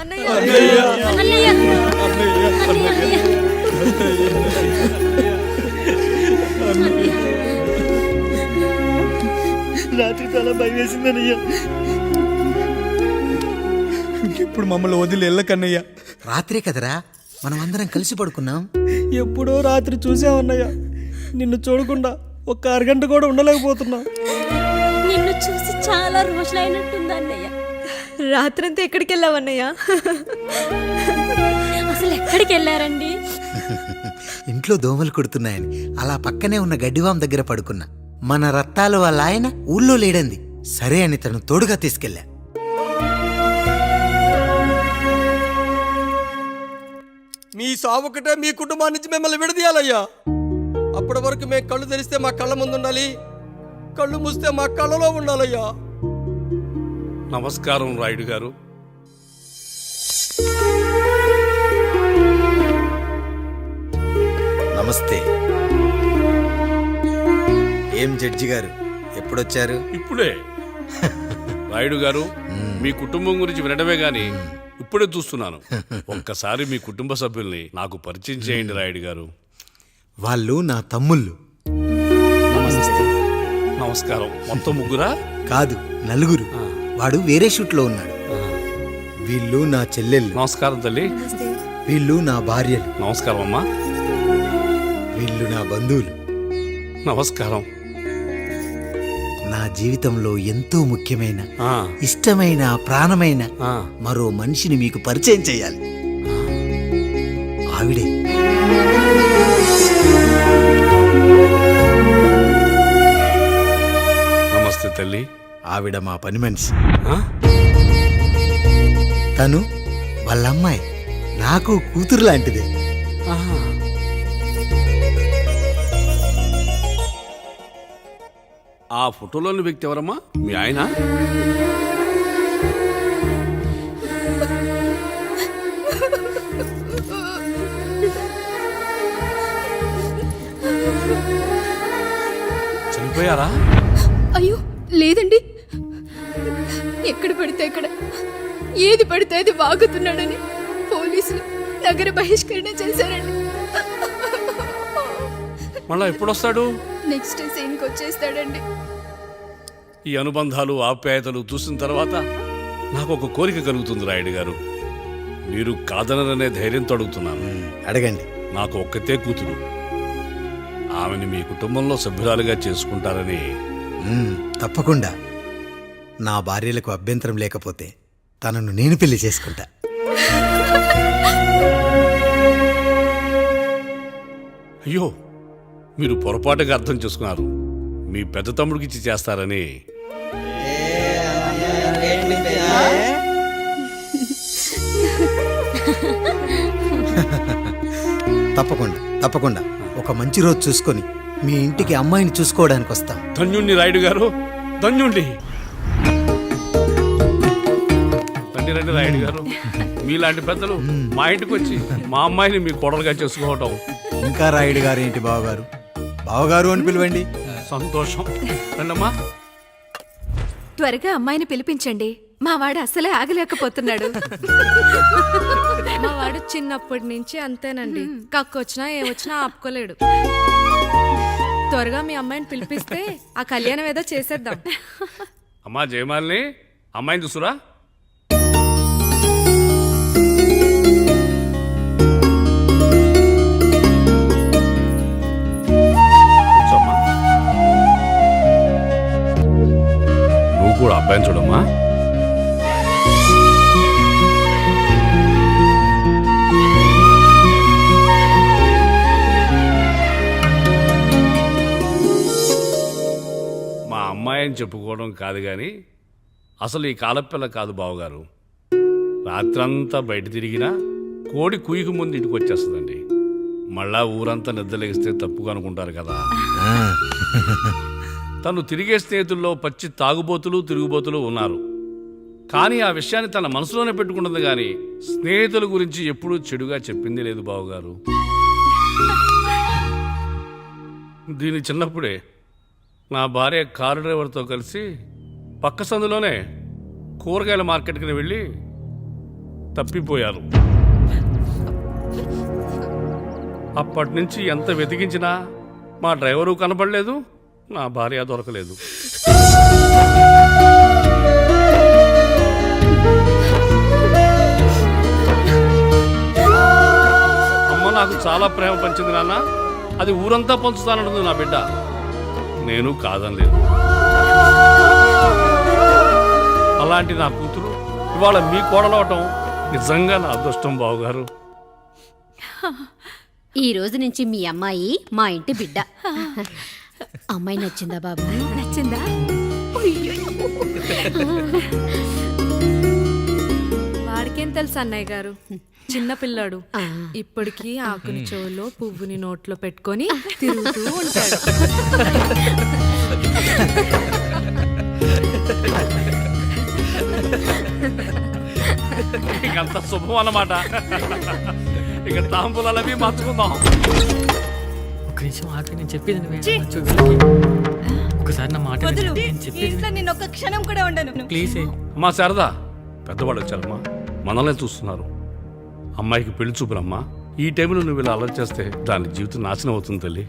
అన్నయ్య అన్నయ్య రాత్రి చాలా భయం వేసిందన్నయ్య. ఇప్పుడు మమ్మల్ని వదిలి వెళ్ళకన్నయ్య. రాత్రే కదరా మనం అందరం కలిసి పడుకున్నాం. ఎప్పుడో రాత్రి చూసామన్నయ్య. నిన్ను చూడకుండా ఒక్క అరగంట కూడా ఉండలేకపోతున్నా. నిన్ను చూసి చాలా రోజులైనట్టుంది అన్నయ్య. రాత్రంతా ఎక్కడికి వెళ్ళావన్నయ్య? అసలు ఎక్కడికి వెళ్ళారండి? ఇంట్లో దోమలు కొడుతున్నాయని అలా పక్కనే ఉన్న గడ్డివాం దగ్గర పడుకున్నా. మన రత్తాలు వాళ్ళ ఆయన ఊళ్ళో లేడంది. సరే అని తను తోడుగా తీసుకెళ్ళా. మీ సావుకటే మీ కుటుంబాన్ని నుంచి మిమ్మల్ని విడదీయాలయ్యా. అప్పటి వరకు మేము కళ్ళు తెరిస్తే మా కళ్ళ ముందు ఉండాలి, కళ్ళు మూస్తే మా కళ్ళలో ఉండాలయ్యా. నమస్కారం రాయుడు గారు. నమస్తే. ఏం జడ్జి గారు ఎప్పుడొచ్చారు? ఇప్పుడే. రాయుడు గారు, మీ కుటుంబం గురించి వినడమే గాని ఇప్పుడే చూస్తున్నాను. ఒక్కసారి మీ కుటుంబ సభ్యుల్ని నాకు పరిచయం చేయండి రాయుడు గారు. వాళ్ళు నా తమ్ముళ్ళు. నమస్కారం. మొత్తం ముగ్గురా? కాదు, నలుగురు. వాడు వేరే షూట్లో ఉన్నాడు. వీళ్ళు నా చెల్లెళ్ళు. నమస్కారం తల్లి. వీళ్ళు నా భార్యలు. నమస్కారం అమ్మా. వీళ్ళు నా బంధువులు. నమస్కారం. నా జీవితంలో ఎంతో ముఖ్యమైన, ఆ, ఇష్టమైన, ప్రాణమైన ఆ. మరో మనిషిని మీకు పరిచయం చేయాలి. ఆవిడే నమస్తే తల్లి. ఆవిడ మా పని మనిషి. ఆ? తను వాళ్ళ అమ్మాయి. నాకు కూతురు లాంటిదే. ఆహా. ఆ ఫోటోలోని వ్యక్తి ఎవరమ్మా? మీ ఆయన? చనిపోయారా? అయ్యో లేదండి. ఎక్కడ పడితే అక్కడ, ఏది పడితే అది వాగుతున్నాడని పోలీసులు నగర బహిష్కరణ చేశారండి. మళ్ళా ఎప్పుడొస్తాడు? నెక్స్ట్ సీన్కి వచ్చేస్తాడండి. ఈ అనుబంధాలు, ఆప్యాయతలు చూసిన తర్వాత నాకు ఒక కోరిక కలుగుతుంది రాయుడు గారు. మీరు కాదనరనే ధైర్యంతో అడుగుతున్నాను. అడగండి. నాకు ఒక్కతే కూతురు. ఆమెను మీ కుటుంబంలో సభ్యురాలుగా చేసుకుంటారని. తప్పకుండా. నా భార్యలకు అభ్యంతరం లేకపోతే తనను నేను పెళ్లి చేసుకుంటా. అయ్యో, మీరు పొరపాటుగా అర్థం చేసుకున్నారు. మీ పెద్ద తమ్ముడికి ఇచ్చి చేస్తారని. తప్పకుండా తప్పకుండా ఒక మంచి రోజు చూసుకొని మీ ఇంటికి అమ్మాయిని చూసుకోవడానికి వస్తాం. ధన్యుణ్ణి రాయుడు గారు, ధన్యుణ్ణి. రండి రండి రాయుడు గారు. మీలాంటి పెద్దలు మా ఇంటికి వచ్చి మా అమ్మాయిని మీ కోడలుగా చేసుకోవటం. ఇంకా రాయుడు గారు ఏంటి బావగారు? బావగారు అని పిలవండి. సంతోషం. రండమ్మా. త్వరగా అమ్మాయిని పిలిపించండి. మా వాడు అసలే ఆగలేకపోతున్నాడు. మా వాడు చిన్నప్పటి నుంచి అంతేనండి. కక్కొచ్చినా ఏమొచ్చినా ఆపుకోలేడు. త్వరగా మీ అమ్మాయిని పిలిపిస్తే ఆ కళ్యాణం ఏదో చేసేద్దాం. అమ్మా జయమాలిని, అమ్మాయిని చూసురా. కూర్చోమ్మా. నువ్వు కూడా అబ్బాయిని చూడమ్మా. మా అమ్మాయి అని చెప్పుకోవడం కాదు కానీ అసలు ఈ కాలపిల్ల కాదు బావగారు. రాత్రంతా బయట తిరిగినా కోడి కుయ్యకు ముందు ఇంటికి వచ్చేస్తుందండి. మళ్ళా ఊరంతా నిద్రలేగిస్తే తప్పుగా అనుకుంటారు కదా. తను తిరిగే స్నేహితుల్లో పచ్చి తాగుబోతులు, తిరుగుబోతులు ఉన్నారు. కానీ ఆ విషయాన్ని తన మనసులోనే పెట్టుకుంటుంది కానీ స్నేహితుల గురించి ఎప్పుడూ చెడుగా చెప్పింది లేదు బావగారు. దీని చిన్నప్పుడే నా భార్య కారు డ్రైవర్తో కలిసి పక్క సందులోనే కూరగాయల మార్కెట్కి వెళ్ళి తప్పిపోయారు. అప్పటి నుంచి ఎంత వెతికించినా మా డ్రైవరు కనపడలేదు, నా భార్య దొరకలేదు. అమ్మ నాకు చాలా ప్రేమ పంచింది నాన్న, అది ఊరంతా పంచుతానంటుంది నా బిడ్డ. నేను కాదనలేదు. అలాంటి నా కూతురు ఇవాళ మీ కోడలవటం నిజంగా నా అదృష్టం బావగారు. ఈ రోజు నుంచి మీ అమ్మాయి మా ఇంటి బిడ్డ. అమ్మాయి నచ్చిందా బాబు? నచ్చిందా? వాడికేం తెలుసు అన్నయ్య గారు, చిన్న పిల్లాడు. ఇప్పటికీ ఆకుని చెవులో పువ్వుని నోట్లో పెట్టుకొని తిరుగుతూ ఉంటాడు. ఇంకంత శుభం అన్నమాట. ఇక తాంబూలవి మార్చుకుందాం. ఒక నిమిషం ఆగి, నేను చెప్పేది నువ్వే. ఒకసారి నా మాట విను. నేను చెప్పేది నేను ఒక్క క్షణం కూడా ఉండను. ప్లీజ్. అమ్మా శారదా, పెద్దవాళ్ళు వచ్చారమ్మా, మనల్ని చూస్తున్నారు. అమ్మాయికి పెళ్లి చూపురమ్మా. ఈ టైంలో నువ్వు ఇలా అలర్ట్ చేస్తే దాని జీవితం నాశనం అవుతుంది తల్లి.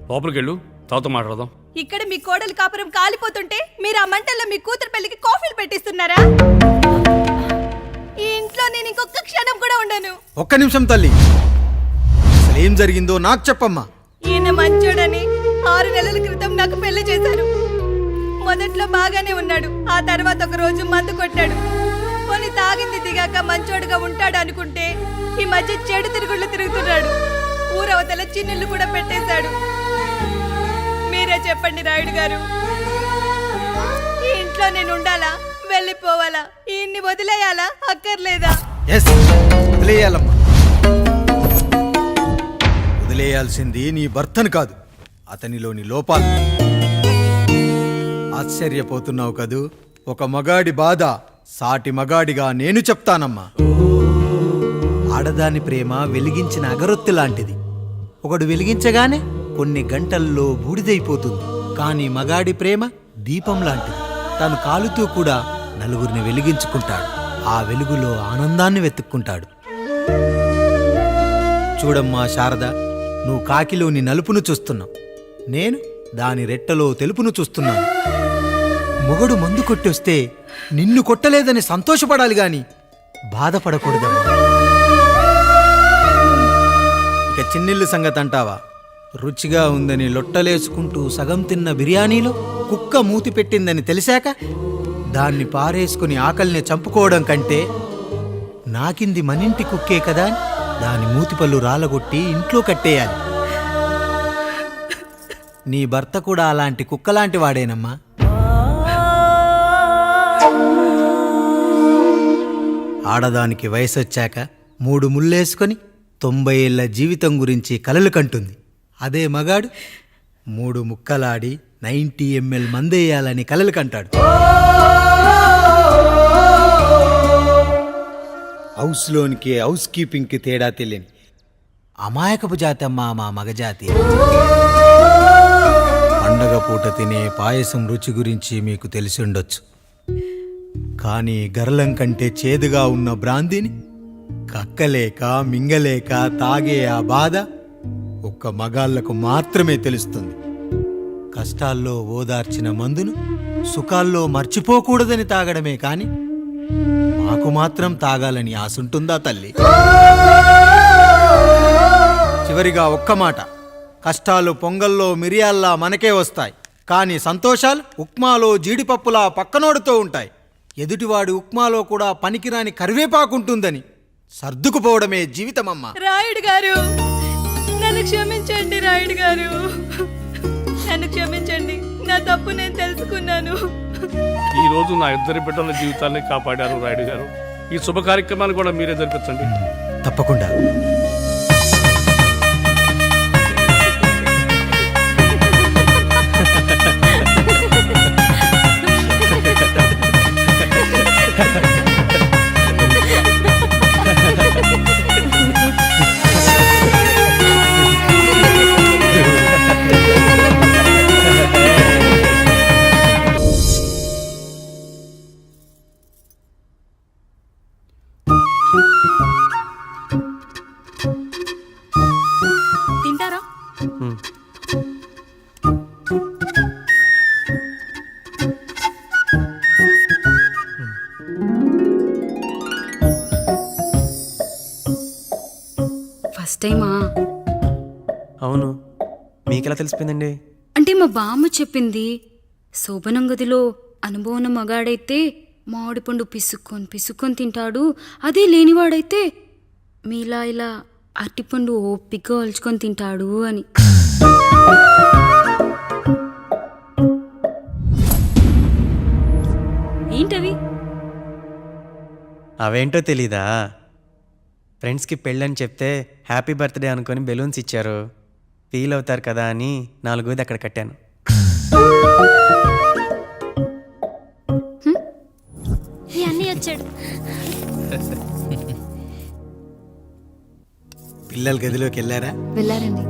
లోపలికి వెళ్ళు, తర్వాత మాట్లాడదాం. ఇక్కడ మీ కోడలు కాపురం కాలిపోతుంటే మీరు ఆ మంటల్లో మీ కూతురు పెళ్లికి కాఫీలు పెట్టిస్తున్నారా? ఈ ఇంట్లో నేను ఇంకొక క్షణం కూడా ఉండను. ఒక్క నిమిషం తల్లి, అసలేం జరిగిందో నాకు చెప్పమ్మా. ఈయన మంచోడని 6 నెలల క్రితం నాకు పెళ్లి చేశారు. మొదట్లో బాగానే ఉన్నాడు, ఆ తర్వాత ఒక రోజు మందు కొట్టాడు. పోనీ తాగింది దిగాక మంచోడుగా ఉంటాడు అనుకుంటే ఈ మధ్య చెడు తిరుగుళ్ళు తిరుగుతున్నాడు. ఊరవతల చిన్నుళ్ళు కూడా పెట్టేశాడు. మీరే చెప్పండి రాయుడు గారు, ఈ ఇంట్లో నేను ఉండాలా, వెళ్ళిపోవాలా, ఈయన్ని వదిలేయాలా, అక్కర్లేదా? ఎస్, వదిలేయాలమ్మా. వదిలేయాల్సింది నీ భర్తను కాదు, అతనిలోని లోపాలు. ఆశ్చర్యపోతున్నావు కదూ? ఒక మగాడి బాధ సాటి మగాడిగా నేను చెప్తానమ్మా. ఆడదాని ప్రేమ వెలిగించిన అగరొత్తి లాంటిది. ఒకడు వెలిగించగానే కొన్ని గంటల్లో బూడిదైపోతుంది. కానీ మగాడి ప్రేమ దీపం లాంటిది. తను కాలుతూ కూడా నలుగురిని వెలిగించుకుంటాడు. ఆ వెలుగులో ఆనందాన్ని వెతుక్కుంటాడు. చూడమ్మా శారద, నువ్వు కాకిలోని నలుపును చూస్తున్నావు, నేను దాని రెట్టలో తెలుపును చూస్తున్నాను. మొగడు మందు కొట్టొస్తే నిన్ను కొట్టలేదని సంతోషపడాలి గాని బాధపడకూడదమ్మా. ఇక చిన్నిల్లు సంగతి అంటావా? రుచిగా ఉందని లొట్టలేసుకుంటూ సగం తిన్న బిర్యానీలో కుక్క మూతి పెట్టిందని తెలిసాక దాన్ని పారేసుకుని ఆకలిని చంపుకోవడం కంటే నాకింది మనింటి కుక్కే కదా అని దాని మూతిపళ్ళు రాలగొట్టి ఇంట్లో కట్టేయాలి. నీ భర్త కూడా అలాంటి కుక్కలాంటి వాడేనమ్మా. ఆడదానికి వయసొచ్చాక 3 ముళ్ళేసుకొని 90 ఏళ్ల జీవితం గురించి కలలు కంటుంది. అదే మగాడు 3 ముక్కలాడి 90 ml మందేయాలని కలలు కంటాడు. హౌస్లోనికి హౌస్ కీపింగ్కి తేడా తెలియని అమాయకపు జాతి అమ్మా మా మగజాతి. పండగ పూట తినే పాయసం రుచి గురించి మీకు తెలిసి ఉండొచ్చు. కానీ గర్లం కంటే చేదుగా ఉన్న బ్రాందీని కక్కలేక మింగలేక తాగే ఆ బాధ ఒక్క మగాళ్లకు మాత్రమే తెలుస్తుంది. కష్టాల్లో ఓదార్చిన మందును సుఖాల్లో మర్చిపోకూడదని తాగడమే కాని మాకు మాత్రం తాగాలని ఆశుంటుందా తల్లి? చివరిగా ఒక్క మాట, కష్టాలు పొంగల్లో మిరియాల్లా మనకే వస్తాయి, కానీ సంతోషాలు ఉప్మాలో జీడిపప్పులా పక్కనోడుతూ ఉంటాయి. ఎదుటివాడి ఉప్మాలో కూడా పనికిరాని కరివేపాకుంటుందని సర్దుకుపోవడమే జీవితమమ్మా. రాయుడు గారు, నన్ను క్షమించండి. రాయుడు గారు, నన్ను క్షమించండి. నా తప్పు నేను తెలుసుకున్నాను. ఈ రోజు నా 2 బిడ్డల జీవితాన్ని కాపాడారు రాయుడు గారు. ఈ శుభ కార్యక్రమాన్ని కూడా మీరే జరిపించండి. తప్పకుండా. టైమా? అవును, మీకెలా తెలిసిపోయిందండి? అంటే మా బామ్మ చెప్పింది. శోభనం గదిలో అనుభవం మగాడైతే మామిడి పండు పిసుక్కొని తింటాడు, అదే లేనివాడైతే మీలా ఇలా అరటిపండు ఓపిగ్గా ఒలుచుకొని తింటాడు అని. ఏంటవి? అవేంటో తెలీదా? ఫ్రెండ్స్కి పెళ్ళని చెప్తే హ్యాపీ బర్త్డే అనుకొని బెలూన్స్ ఇచ్చారు, ఫీల్ అవుతారు కదా అని 4 అక్కడ కట్టాను. ఈ అన్నయ్య వచ్చాడు. పిల్లల గదిలోకి వెళ్ళారా? వెళ్ళారండి.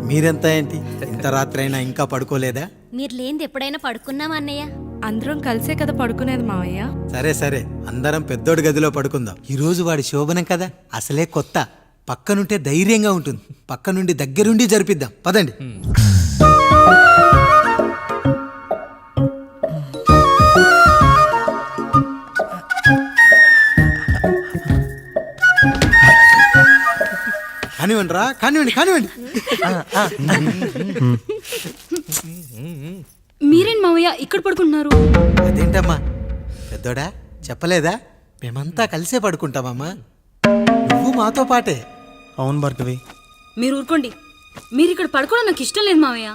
మీరెంత ఏంటి ఇంత రాత్రైనా ఇంకా పడుకోలేదా? మీరు లేనిది ఎప్పుడైనా పడుకున్నామా అన్నయ్య? అందరం కలిసే కదా పడుకునేది మావయ్య. సరే సరే, అందరం పెద్దోడి గదిలో పడుకుందాం. ఈ రోజు వాడి శోభనం కదా, అసలే కొత్త. పక్కనుంటే ధైర్యంగా ఉంటుంది. పక్క నుండి దగ్గరుండి జరిపిద్దాం, పదండి. కానివ్వండి రా, కానివ్వండి. మీరేం మావయ్య ఇక్కడ పడుకుంటున్నారు? అదేంటమ్మా పెద్దోడా, చెప్పలేదా? మేమంతా కలిసే పడుకుంటామమ్మా, నువ్వు మాతో పాటే. అవును భార్గవి. మీరు ఊరుకోండి. మీరు ఇక్కడ పడుకోవడం నాకు ఇష్టం లేదు మావయ్య.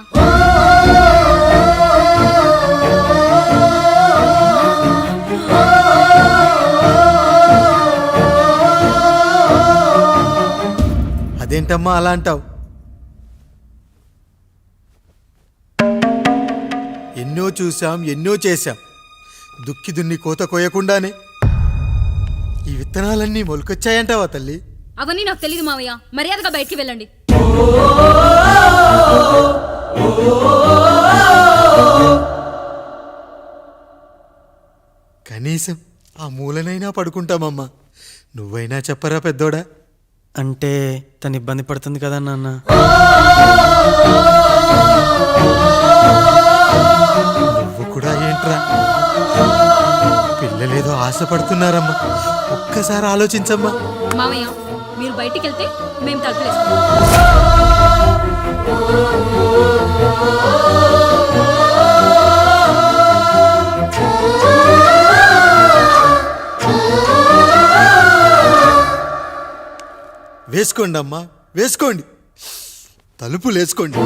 అదేంటమ్మా అలా అంటావు? ఎన్నో చూసాం, ఎన్నో చేశాం. దుక్కి దున్ని కోత కోయకుండానే ఈ విత్తనాలన్నీ మొలకొచ్చాయంటావా తల్లి? అవన్నీ నాకు తెలియదు మావయ్య, మర్యాదగా బయటికి వెళ్ళండి. కనీసం ఆ మూలనైనా పడుకుంటామమ్మా. నువ్వైనా చెప్పరా పెద్దోడా? అంటే తను ఇబ్బంది పడుతుంది కదా నాన్న. నువ్వు కూడా ఏంట్రా, పిల్లలేదో ఆశపడుతున్నారమ్మా. ఒక్కసారి ఆలోచించమ్మా. మావయ్య మీరు బయటికి వెళ్తే మేము తలుపులేస్తాం. వేసుకోండి అమ్మా, వేసుకోండి, తలుపులు వేసుకోండి.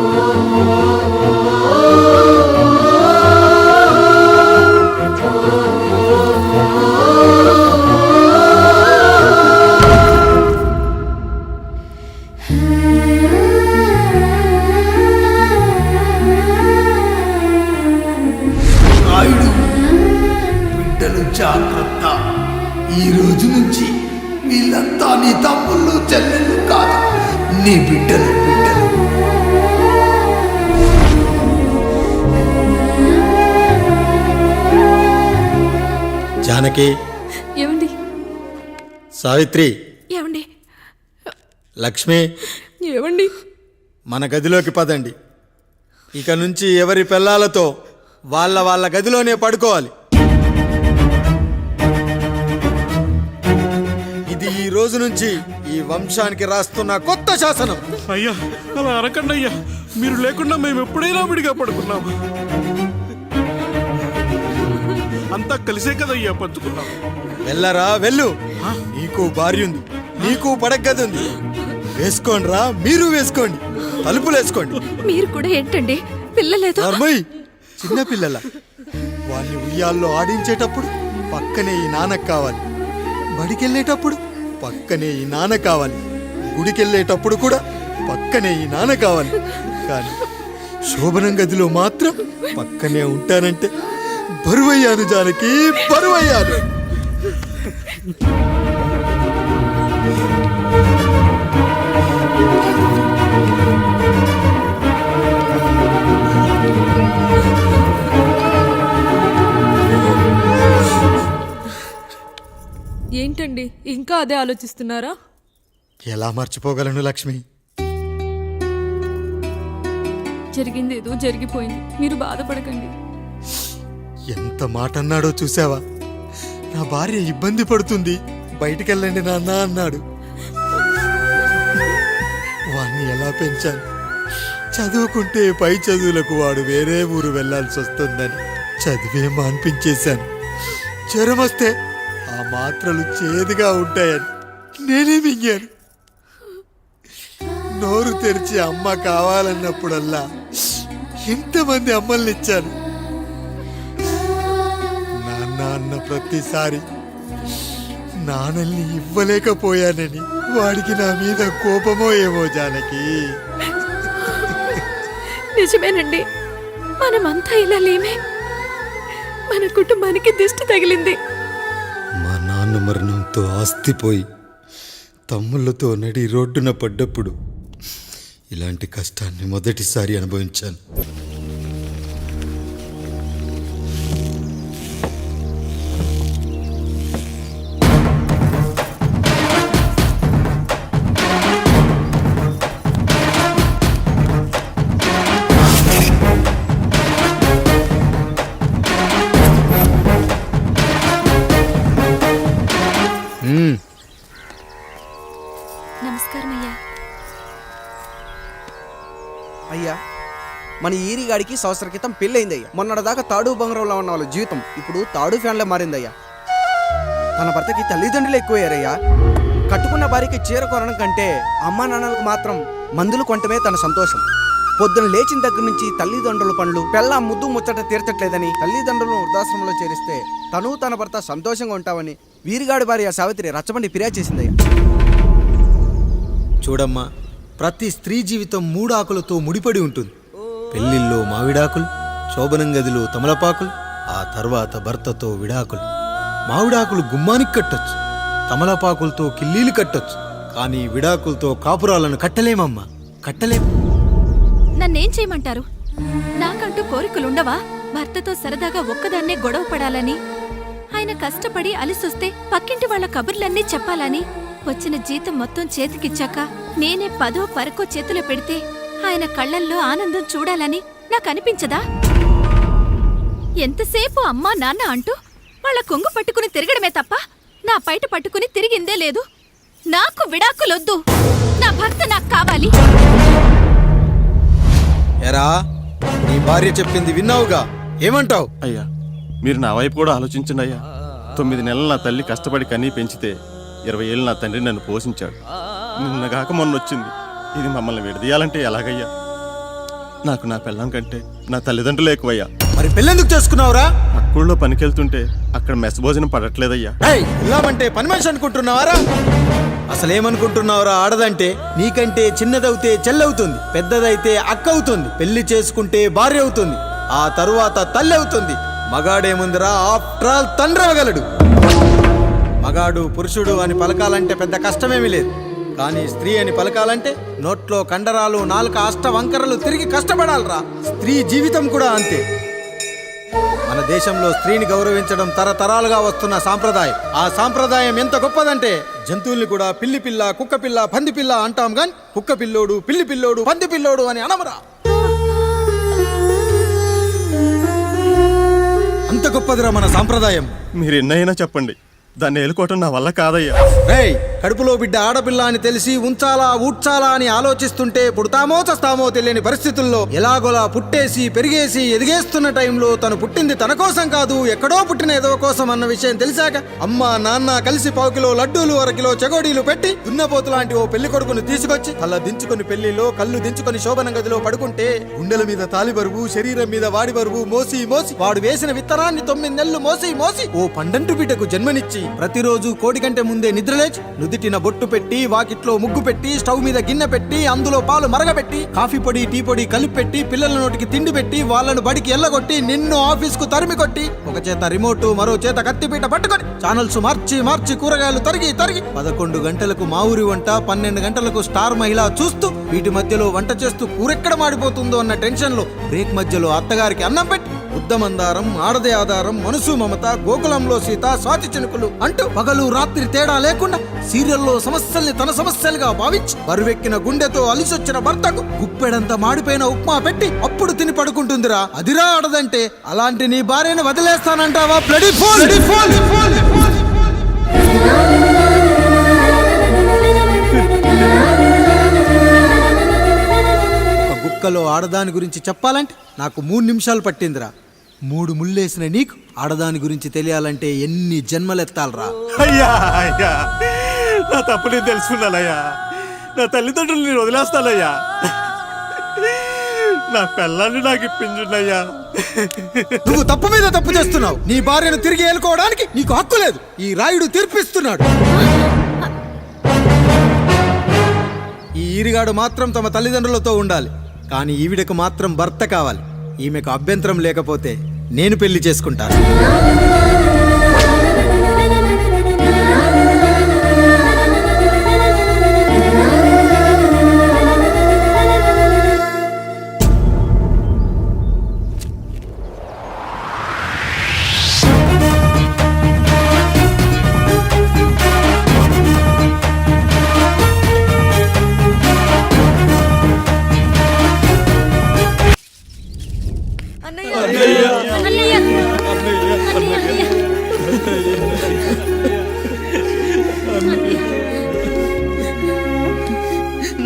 బిడ్డలు జాగ్రత్త. ఈ రోజు నుంచి వీళ్ళంతా నీ తమ్ముళ్ళు చెల్లెళ్ళు కాదు, నీ బిడ్డలు. జానకి, ఏమండి? సావిత్రి, ఏమండి? లక్ష్మి, ఏమండి? మన గదిలోకి పదండి. ఇక నుంచి ఎవరి పిల్లలతో వాళ్ళ గదిలోనే పడుకోవాలి. ఇది ఈ రోజు నుంచి ఈ వంశానికి రాస్తున్న కొత్త శాసనం. అయ్యా అలా అరకండి అయ్యా, మీరు లేకుండా మేము ఎప్పుడైనా విడిగా పడుకున్నాము. అంతా కలిసే కదయ్యా పంచుకున్నాం. వెళ్ళరా వెళ్ళు, నీకు భార్య ఉంది, నీకు పడగది ఉంది. వేసుకోండి రా, మీరు వేసుకోండి, తలుపులు వేసుకోండి. మీరు కూడా ఏంటండి పిల్లలేదు? నర్మయ్, చిన్న పిల్లల వాళ్ళని ఉయ్యాల్లో ఆడించేటప్పుడు పక్కనే ఈ నాన్న కావాలి, బడికెళ్ళేటప్పుడు పక్కనే ఈ నాన్న కావాలి, గుడికెళ్ళేటప్పుడు కూడా పక్కనే ఈ నాన్న కావాలి. కానీ శోభనం గదిలో మాత్రం పక్కనే ఉంటానంటే బరువయ్యాను జానకి, బరువయ్యాను. ఏంటండి ఇంకా అదే ఆలోచిస్తున్నారా? ఎలా మర్చిపోగలను లక్ష్మి? జరిగింది ఏదో జరిగిపోయింది, మీరు బాధపడకండి. ఎంత మాట అన్నాడో చూసావా? నా భార్య ఇబ్బంది పడుతుంది, బయటికెళ్ళండి నాన్న అన్నాడు. వాణ్ణి ఎలా పెంచాను? చదువుకుంటే పై చదువులకు వాడు వేరే ఊరు వెళ్లాల్సి వస్తుందని చదివే మాన్పించేశాను. జ్వరం వస్తే ఆ మాత్రలు చేదుగా ఉంటాయని నేనే మింగాను. నోరు తెరిచి అమ్మ కావాలన్నప్పుడల్లా ఎంతమంది అమ్మల్ని ఇచ్చాను. నాన్న అన్న ప్రతిసారి నాన్నల్ని ఇవ్వలేకపోయానని వాడికి నా మీద కోపమో ఏమో జానకి. నిజమేనండి, మనమంతా ఇలా లేమే. మన కుటుంబానికి దిష్టి తగిలింది. మా నాన్న మరణంతో ఆస్తిపోయి తమ్ముళ్ళతో నడి రోడ్డున పడ్డప్పుడు ఇలాంటి కష్టాన్ని మొదటిసారి అనుభవించాను. నమస్కారం అయ్యా. అయ్యా, మన ఈరిగాడికి సంవత్సరం క్రితం పెళ్ళయిందయ్యా. మొన్నటిదాకా తాడు బంగారంలో ఉన్న వాళ్ళ జీవితం ఇప్పుడు తాడు ఫ్యాన్లో మారిందయ్యా. తన భర్తకి తల్లిదండ్రులు ఎక్కువయ్యారయ్యా. కట్టుకున్న భార్యకి చీర కొనడం కంటే అమ్మా నాన్నలకు మాత్రం మందులు కొనటమే తన సంతోషం. పొద్దున లేచిన దగ్గర నుంచి తల్లిదండ్రుల పనులు పెళ్ళ ముద్దు ముచ్చట తీర్చట్లేదని తల్లిదండ్రులను వృద్ధాశ్రమంలో చేరిస్తే తను తన భర్త సంతోషంగా ఉంటామని వీరిగాడి భార్య సావిత్రి రచ్చబండి ఫిర్యాదు చేసిందయ్యా. చూడమ్మా, ప్రతి స్త్రీ జీవితం 3 ఆకులతో ముడిపడి ఉంటుంది. పెళ్లిల్లో మావిడాకులు, శోభనం గదిలో తమలపాకులు, ఆ తర్వాత భర్తతో విడాకులు. మావిడాకులు గుమ్మానికి కట్టొచ్చు, తమలపాకులతో కిల్లీలు కట్టొచ్చు, కానీ విడాకులతో కాపురాలను కట్టలేమమ్మా, కట్టలేము. నన్నేం చేయమంటారు? నాకంటూ కోరికలుండవా? భర్తతో సరదాగా ఒక్కదాన్నే గొడవ పడాలని, ఆయన కష్టపడి అలిసొస్తే పక్కింటి వాళ్ళ కబుర్లన్నీ చెప్పాలని, వచ్చిన జీతం మొత్తం చేతికిచ్చాక నేనే 10వ 12వ చేతిలో పెడితే ఆయన కళ్ళల్లో ఆనందం చూడాలని నాకనిపించదా? ఎంతసేపు అమ్మా నాన్న అంటూ వాళ్ళ కొంగు పట్టుకుని తిరగడమే తప్ప నా పైట పట్టుకుని తిరిగిందే లేదు. నాకు విడాకులొద్దు, నా భర్త నాకు కావాలి. ఎరా, నీ భార్య చెప్పింది విన్నావుగా, ఏమంటావు? అయ్యా, మీరు నా వైపు కూడా ఆలోచించండి అయ్యా. 9 నెలలు నా తల్లి కష్టపడి కన్నీ పెంచితే 20 ఏళ్ళు నా తండ్రి నన్ను పోషించాడు. నిన్నగాక మొన్న వచ్చింది. ఇది మమ్మల్ని విడదీయాలంటే ఎలాగయ్యా? నాకు నా పెళ్ళం కంటే నా తల్లిదండ్రులు ఎక్కువయ్యా. మరి పెళ్ళెందుకు చేసుకున్నావురా? అక్కుల్లో పనికెళ్తుంటే అక్కడ మెస్ భోజనం పడట్లేదయ్యా. ఇల్లామంటే పని మనిషి అనుకుంటున్నావారా? అసలేమనుకుంటున్నావురా? ఆడదంటే నీకంటే చిన్నదవుతే చెల్లవుతుంది, పెద్దదైతే అక్క అవుతుంది, పెళ్లి చేసుకుంటే భార్య అవుతుంది, ఆ తరువాత తల్లి అవుతుంది. మగాడేముందిరా, ఆఫ్టర్ ఆల్ తండ్రి అవగలడు. మగాడు పురుషుడు అని పలకాలంటే పెద్ద కష్టమేమీ లేదు. కానీ స్త్రీ అని పలకాలంటే నోట్లో కండరాలు, నాలుక అష్టవంకరలు తిరిగి కష్టపడాలరా. స్త్రీ జీవితం కూడా అంతే. మన దేశంలో స్త్రీని గౌరవించడం తరతరాలుగా వస్తున్న సాంప్రదాయం. ఆ సాంప్రదాయం ఎంత గొప్పదంటే జంతువుల్ని కూడా పిల్లి పిల్ల, కుక్క పిల్ల, పంది పిల్ల అంటాం గాని కుక్క పిల్లోడు, పిల్లి పిల్లోడు, పంది పిల్లోడు అని అనమరా. అంత గొప్పదిరా మన సాంప్రదాయం. మీరు ఎన్నైనా చెప్పండి, దాన్ని ఏలుకోవటం నా వల్ల కాదయ్యా. రేయ్, కడుపులో బిడ్డ ఆడపిల్ల అని తెలిసి ఉంచాలా ఊడ్చాలా అని ఆలోచిస్తుంటే పుడతామో చస్తామో తెలియని పరిస్థితుల్లో ఎలాగోలా పుట్టేసి పెరిగేసి ఎదిగేస్తున్న టైంలో తను పుట్టింది తన కోసం కాదు, ఎక్కడో పుట్టిన ఏదో కోసం అన్న విషయం తెలిసాక అమ్మ నాన్న కలిసి 1 కిలో లడ్డూలు, 1 కిలో చెగోడీలు పెట్టి దున్నపోతు లాంటి ఓ పెళ్లి కొడుకుని తీసుకొచ్చి తల దించుకొని పెళ్లిలో కళ్ళు దించుకొని శోభనం గదిలో పడుకుంటే గుండెల మీద తాలి బరువు, శరీరం మీద వాడి బరువు మోసి మోసి వాడు వేసిన విత్తనాన్ని 9 నెలలు మోసి మోసి ఓ పండంటు బిడ్డకు జన్మనిచ్చి ప్రతిరోజు కోడి కంటే ముందే నిద్రలేచి నుదిటిన బొట్టు పెట్టి, వాకిట్లో ముగ్గు పెట్టి, స్టవ్ మీద గిన్నె పెట్టి, అందులో పాలు మరగబెట్టి, కాఫీ పొడి టీ పొడి కలిపి పెట్టి, పిల్లల నోటికి తిండి పెట్టి, వాళ్ళను బడికి ఎల్లగొట్టి, నిన్ను ఆఫీస్కు తరిమి కొట్టి, ఒక చేత రిమోట్ మరో చేత కత్తిపీట పట్టుకొని ఛానల్స్ మార్చి మార్చి కూరగాయలు తరిగి 11 గంటలకు మా ఊరి వంట, 12 గంటలకు స్టార్ మహిళ చూస్తూ, వీటి మధ్యలో వంట చేస్తూ కూరెక్కడ మాడిపోతుందో అన్న టెన్షన్ లో బ్రేక్ మధ్యలో అత్తగారికి అన్నం పెట్టి, ఉద్దమందారం, ఆడదే ఆధారం, మనసు మమత, గోకులంలో సీత, స్వాతి చినుకులు అంటూ పగలు రాత్రి తేడా లేకుండా సీరియల్లో సమస్యల్ని తన సమస్యలుగా భావించి బరువెక్కిన గుండెతో అలిసొచ్చిన భర్తకు గుప్పెడంత మాడిపోయిన ఉప్మా పెట్టి అప్పుడు తిని పడుకుంటుందిరా. అదిరా ఆడదంటే. అలాంటి నీ భార్యను వదిలేస్తానంటావా? Bloody fool! లెక్కలో ఆడదాని గురించి చెప్పాలంటే నాకు 3 నిమిషాలు పట్టిందిరా. 3 ముళ్ళేసిన నీకు ఆడదాని గురించి తెలియాలంటే ఎన్ని జన్మలెత్తాలరా? అయ్యా అయ్యా, నా తప్పు నేను తెలుసుకున్నానయ్యా. నా తల్లిదండ్రులు నేను వదిలేస్తానయ్యా. నా పిల్లల్ని నాకు ఇప్పించున్నయ్యా. నువ్వు తప్పు మీద తప్పు చేస్తున్నావు. నీ భార్యను తిరిగి ఏలుకోవడానికి నీకు హక్కు లేదు. ఈ రాయుడు తీర్పిస్తున్నాడు. ఈ ఈరిగాడు మాత్రం తమ తల్లిదండ్రులతో ఉండాలి, కానీ ఈవిడకు మాత్రం భర్త కావాలి. ఈమెకు అభ్యంతరం లేకపోతే నేను పెళ్లి చేసుకుంటాను.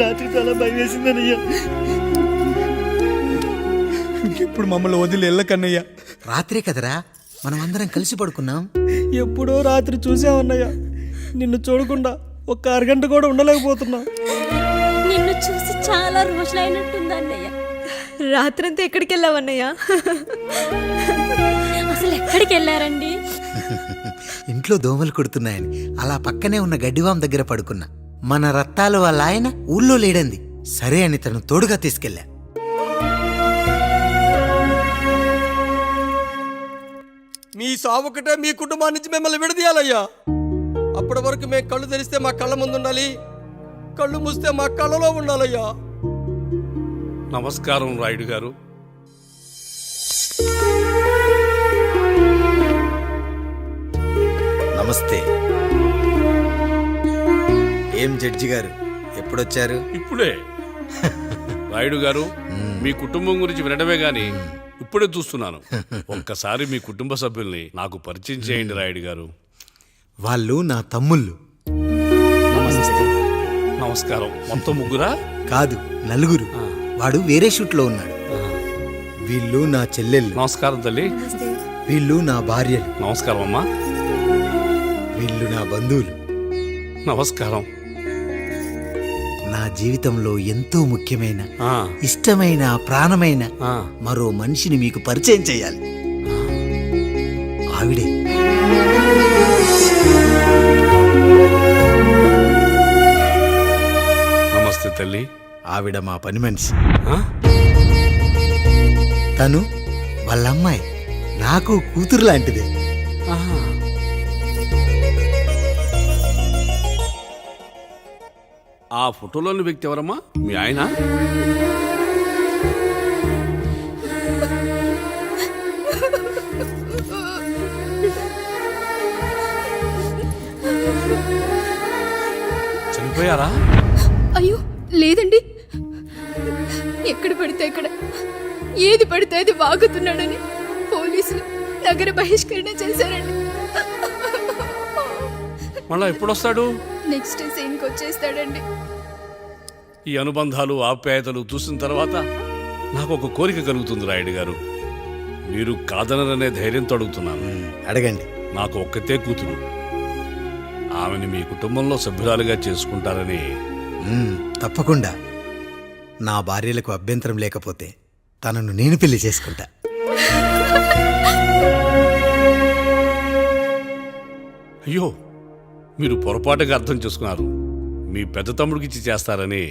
రాత్రి చాలా భయం వేసిందనయ్యా. ఇప్పుడు మమ్మల్ని వదిలి వెళ్ళకన్నయ్యా. రాత్రే కదరా మనం అందరం కలిసి పడుకున్నాం. ఎప్పుడో రాత్రి చూసామన్నయ్యా. నిన్ను చూడకుండా ఒక్క అరగంట కూడా ఉండలేకపోతున్నా. నిన్ను చూసి చాలా రోజులైనట్టుంది అన్నయ్య. రాత్రంతా ఎక్కడికి వెళ్ళావన్నయ్యా? అసలు ఎక్కడికి వెళ్ళారండి? ఇంట్లో దోమలు కుడుతున్నాయని అలా పక్కనే ఉన్న గడ్డివాం దగ్గర పడుకున్నా. మన రత్తాలు వాళ్ళ ఆయన ఊళ్ళో లేడంది. సరే అని తను తోడుగా తీసుకెళ్ళా. మీ సావుకటే మీ కుటుంబాన్ని నుంచి మిమ్మల్ని విడదీయాలయ్యా. అప్పటి వరకు మేము కళ్ళు తెరిస్తే మా కళ్ళ ముందు ఉండాలి, కళ్ళు మూస్తే మా కళ్ళలో ఉండాలయ్యా. నమస్కారం రాయుడు గారు. నమస్తే. ఏం జడ్జి గారు ఎప్పుడొచ్చారు? ఇప్పుడే. రాయుడు గారు, మీ కుటుంబం గురించి వినడమే గాని ఇప్పుడే చూస్తున్నాను. ఒక్కసారి మీ కుటుంబ సభ్యుల్ని నాకు పరిచయం చేయండి రాయుడు గారు. వాళ్ళు నా తమ్ముళ్ళు. నమస్కారం. మొత్తం ముగ్గురా? కాదు, నలుగురు. వాడు వేరే షూట్లో ఉన్నాడు. వీళ్ళు నా చెల్లెళ్ళు. నమస్కారం తల్లి. వీళ్ళు నా భార్యలు. నమస్కారం అమ్మా. వీళ్ళు నా బంధువులు. నమస్కారం. నా జీవితంలో ఎంతో ముఖ్యమైన, ఆ, ఇష్టమైన, ప్రాణమైన ఆ. మరో మనిషిని మీకు పరిచయం చేయాలి. ఆవిడే. నమస్తే తల్లి. ఆవిడ మా పని మనిషి. ఆ? తను వాళ్ళ అమ్మాయి. నాకు కూతురు లాంటిదే. ఆహా. ఆ ఫోటోలోని వ్యక్తి ఎవరమ్మా? మీ ఆయన? చనిపోయారా? అయ్యో లేదండి. ఎక్కడ పడితే అక్కడ ఏది పడితే అది వాగుతున్నాడని పోలీసులు నగర బహిష్కరణ చేశారండి. మళ్ళా ఎప్పుడొస్తాడు? నెక్స్ట్ సీన్కి వచ్చేస్తాడండి. ఈ అనుబంధాలు, ఆప్యాయతలు చూసిన తర్వాత నాకు ఒక కోరిక కలుగుతుంది రాయుడు గారు. మీరు కాదనరనే ధైర్యంతో అడుగుతున్నాను. అడగండి. నాకు ఒక్కతే కూతురు. ఆమెను మీ కుటుంబంలో సభ్యురాలుగా చేసుకుంటారని. తప్పకుండా. నా భార్యలకు అభ్యంతరం లేకపోతే తనను నేను పెళ్లి చేసుకుంటా. అయ్యో, మీరు పొరపాటుగా అర్థం చేసుకున్నారు. మీ పెద్ద తమ్ముడికి ఇచ్చి చేస్తారని.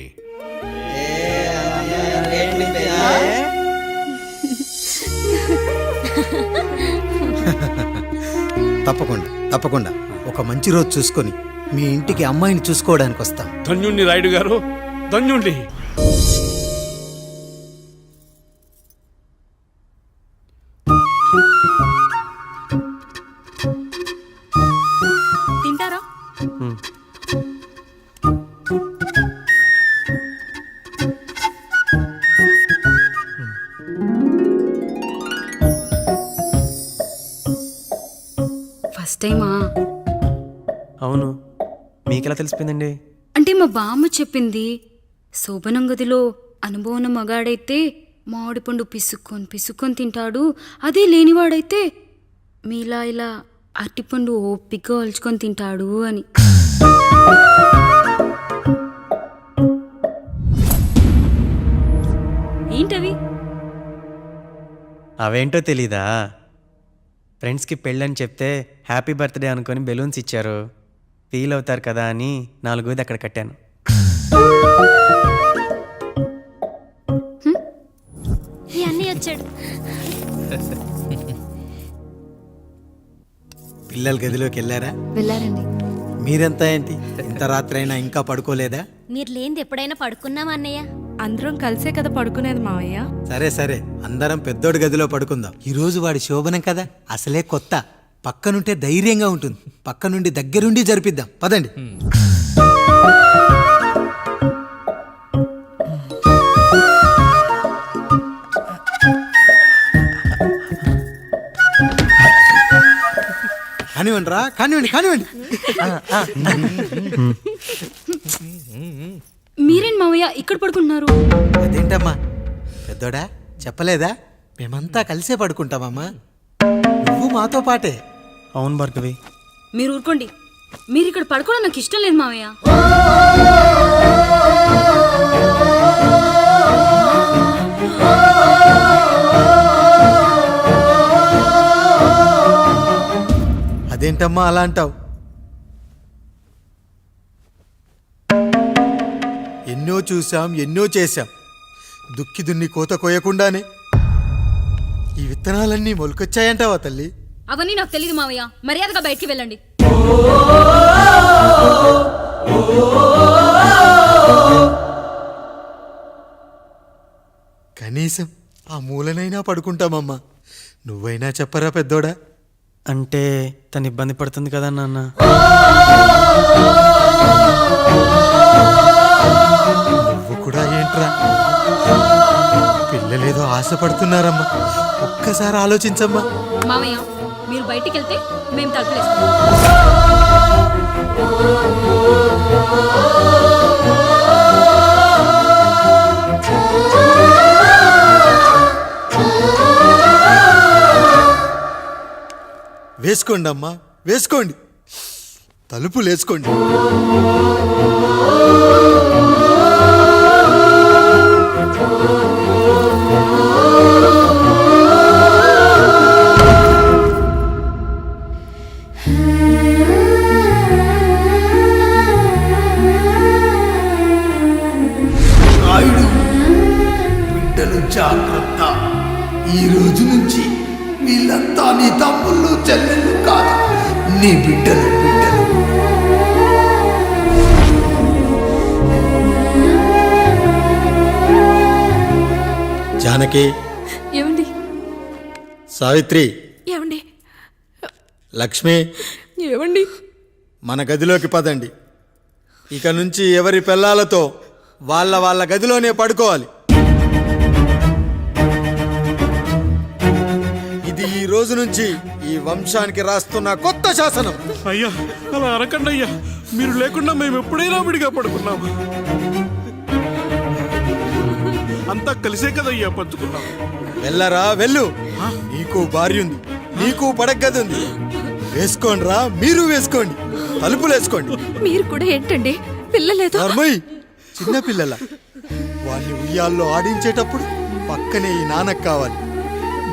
తప్పకుండా తప్పకుండా ఒక మంచి రోజు చూసుకొని మీ ఇంటికి అమ్మాయిని చూసుకోవడానికి వస్తాం. ధన్యుణ్ణి రాయుడు గారు, ధన్యుణ్ణి. తింటారా? ఫస్ట్ టైమా? అవును, మీకెలా తెలిసిపోయిందండి? అంటే మా బామ్మ చెప్పింది. శోభనం గదిలో అనుభవం మగాడైతే మామిడిపండు పిసుక్కొని తింటాడు, అదే లేనివాడైతే మీలా ఇలా అరటిపండు ఓపిగ్గా ఒలుచుకొని తింటాడు అని. ఏంటవి? అవేంటో తెలీదా? ఫ్రెండ్స్కి పెళ్ళని చెప్తే హ్యాపీ బర్త్డే అనుకొని బెలూన్స్ ఇచ్చారు. ఫీల్ అవుతారు కదా అని 4 అక్కడ కట్టాను. ఈ అన్నయ్య వచ్చాడు. పిల్లల గదిలోకి వెళ్ళారా? వెళ్ళారండి. మీరెంత ఏంటి ఇంత రాత్రి అయినా ఇంకా పడుకోలేదా? మీరు లేనిది ఎప్పుడైనా పడుకున్నామా అన్నయ్య? అందరం కలిసే కదా పడుకునేది మావయ్య. సరే అందరం పెద్దోడి గదిలో పడుకుందాం. ఈ రోజు వాడి శోభనం కదా, అసలే కొత్త. పక్కనుంటే ధైర్యంగా ఉంటుంది. పక్క నుండి దగ్గరుండి జరిపిద్దాం. పదండి. కానివ్వండి రా, కానివ్వండి. మీరేం మావయ్య ఇక్కడ పడుకుంటున్నారు? అదేంటమ్మా పెద్దోడా, చెప్పలేదా? మేమంతా కలిసే పడుకుంటామమ్మా. నువ్వు మాతో పాటే. అవును భార్గవి. మీరు ఊరుకోండి. మీరు ఇక్కడ పడుకోవడం నాకు ఇష్టం లేదు మావయ్య. అదేంటమ్మా అలా అంటావు? ఎన్నో చూసాం, ఎన్నో చేశాం. దుక్కి దున్ని కోత కోయకుండానే ఈ విత్తనాలన్నీ మొలకొచ్చాయంటావా తల్లి? అవన్నీ నాకు తెలియదు మావయ్య. మర్యాదగా బయటికి వెళ్ళండి. కనీసం ఆ మూలనైనా పడుకుంటామమ్మా. నువ్వైనా చెప్పరా పెద్దోడా? అంటే తను ఇబ్బంది పడుతుంది కదా నాన్న. నువ్వు కూడా ఏంట్రా? పిల్లలేదో ఆశపడుతున్నారమ్మా. ఒక్కసారి ఆలోచించమ్మా. మావయ్య మీరు బయటికి వెళ్తే మేము తలుపులేస్తాం. వేసుకోండి అమ్మా, వేసుకోండి. తలుపులు వేసుకోండి. రాయుడు, బిడ్డలు జాగ్రత్త. ఈ రోజు నుంచి వీళ్ళంతా నీ తమ్ముళ్ళు చెల్లెళ్ళు కాదు, నీ బిడ్డలు. జానకి, ఏమండి? సావిత్రి, ఏమండి? లక్ష్మి, ఏమండి? మన గదిలోకి పదండి. ఇక నుంచి ఎవరి పిల్లలతో వాళ్ళ గదిలోనే పడుకోవాలి. ఇది ఈ రోజు నుంచి ఈ వంశానికి రాస్తున్న కొత్త శాసనం. అయ్యా అలా అరకండి అయ్యా. మీరు లేకుండా మేము ఎప్పుడైనా విడిగా పడుకున్నాము. అంతా కలిసే కదయ్యా పంచుకున్నాం. వెళ్ళరా వెళ్ళు. నీకు భార్య ఉంది, నీకు పడగది ఉంది. వేసుకోండి రా, మీరు వేసుకోండి. తలుపులు వేసుకోండి. మీరు కూడా ఏంటండి పిల్లలేదు? నర్మయ్, చిన్న పిల్లల వాళ్ళని ఉయ్యాల్లో ఆడించేటప్పుడు పక్కనే ఈ నాన్న కావాలి.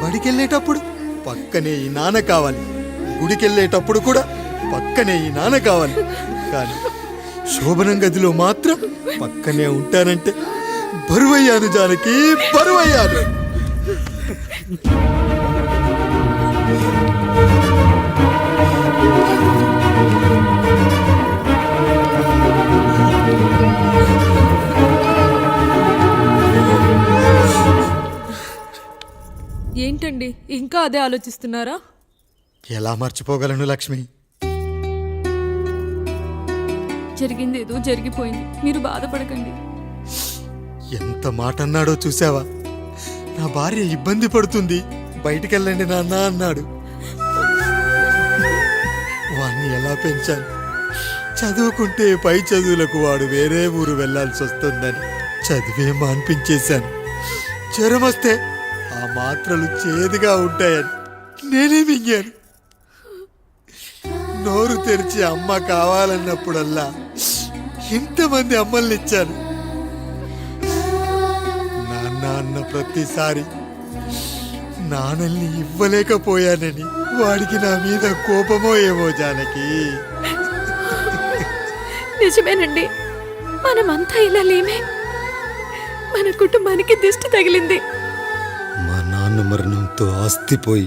బడికెళ్ళేటప్పుడు పక్కనే ఈ నాన్న కావాలి. గుడికెళ్ళేటప్పుడు కూడా పక్కనే ఈ నాన్న కావాలి. కానీ శోభనం గదిలో మాత్రం పక్కనే ఉంటానంటే బరువయ్యాను జానకి, బరువయ్యాను. ఏంటండి ఇంకా అదే ఆలోచిస్తున్నారా? ఎలా మర్చిపోగలను లక్ష్మి? జరిగింది ఏదో జరిగిపోయింది. మీరు బాధపడకండి. ఎంత మాట అన్నాడో చూసావా? నా భార్య ఇబ్బంది పడుతుంది, బయటికెళ్ళండి నాన్న అన్నాడు. వాణ్ణి ఎలా పెంచాను? చదువుకుంటే పై చదువులకు వాడు వేరే ఊరు వెళ్లాల్సి వస్తుందని చదివే మాన్పించేశాను. జ్వరం వస్తే ఆ మాత్రలు చేదుగా ఉంటాయని నేనే మింగాను. నోరు తెరిచి అమ్మ కావాలన్నప్పుడల్లా ఎంతమంది అమ్మల్నిచ్చాను. నాన్న అన్న ప్రతిసారి నాన్నల్ని ఇవ్వలేకపోయానని వాడికి నా మీద కోపమో ఏమో జానకి. నిజమేనండి, మనమంతా ఇలా లేమే. మన కుటుంబానికి దిష్టి తగిలింది. మా నాన్న మరణంతో ఆస్తిపోయి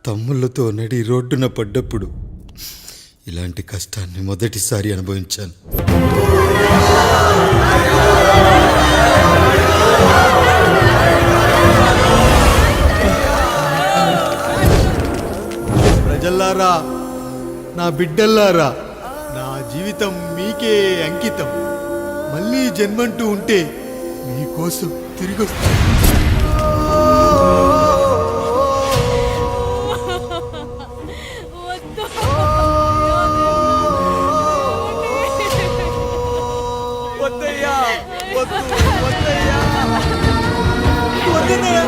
తమ్ముళ్ళతో నడి రోడ్డున పడ్డప్పుడు ఇలాంటి కష్టాన్ని మొదటిసారి అనుభవించాను. ప్రజల్లారా, నా బిడ్డల్లారా, నా జీవితం మీకే అంకితం. మళ్ళీ జన్మంటూ ఉంటే మీకోసం తిరిగి వస్తాను. వద్దయ్యా, వద్దు, వద్దయ్యా, వద్దయ్యా.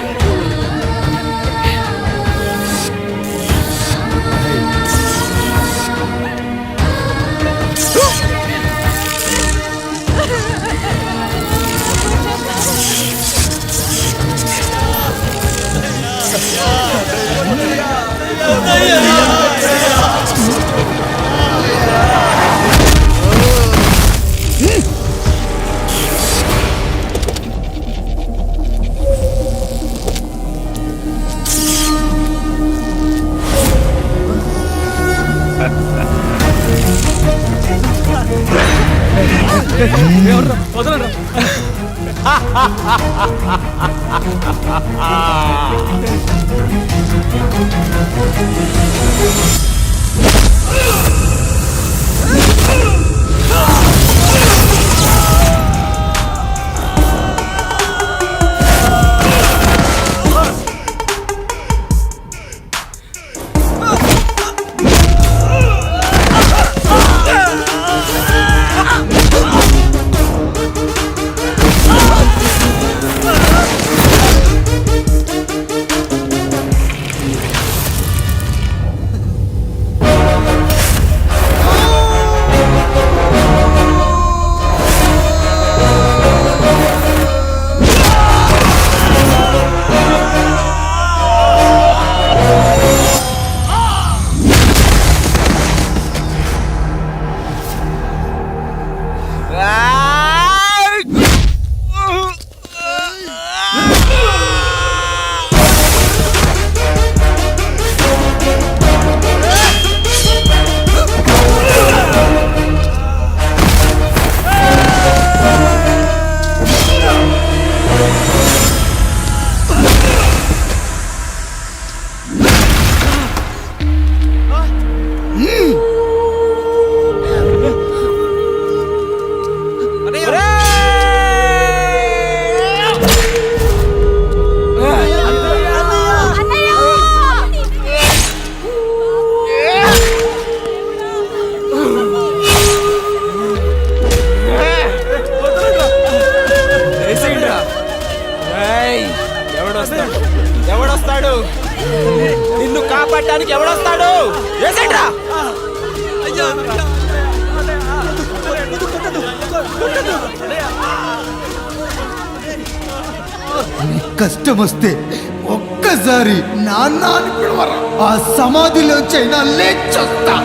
ఎవడొస్తాడు? నిన్ను కాపాడటానికి ఎవడొస్తాడు? ఏసేంట్రా? కష్టం వస్తే ఒక్కసారి నాన్న అని పిలవరా, ఆ సమాధిలోంచైనా లేచొస్తా.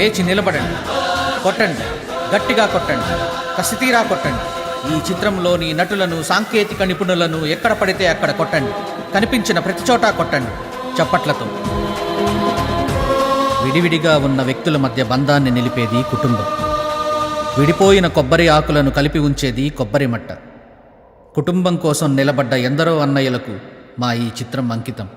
లేచి నిలబడండి, కొట్టండి, గట్టిగా కొట్టండి, కసితీరా కొట్టండి. ఈ చిత్రంలోని నటులను, సాంకేతిక నిపుణులను ఎక్కడ పడితే అక్కడ కొట్టండి. కనిపించిన ప్రతి చోట కొట్టండి చప్పట్లతో. విడివిడిగా ఉన్న వ్యక్తుల మధ్య బంధాన్ని నిలిపేది కుటుంబం. విడిపోయిన కొబ్బరి ఆకులను కలిపి ఉంచేది కొబ్బరి మట్ట. కుటుంబం కోసం నిలబడ్డ ఎందరో అన్నయ్యలకు మా ఈ చిత్రం అంకితం.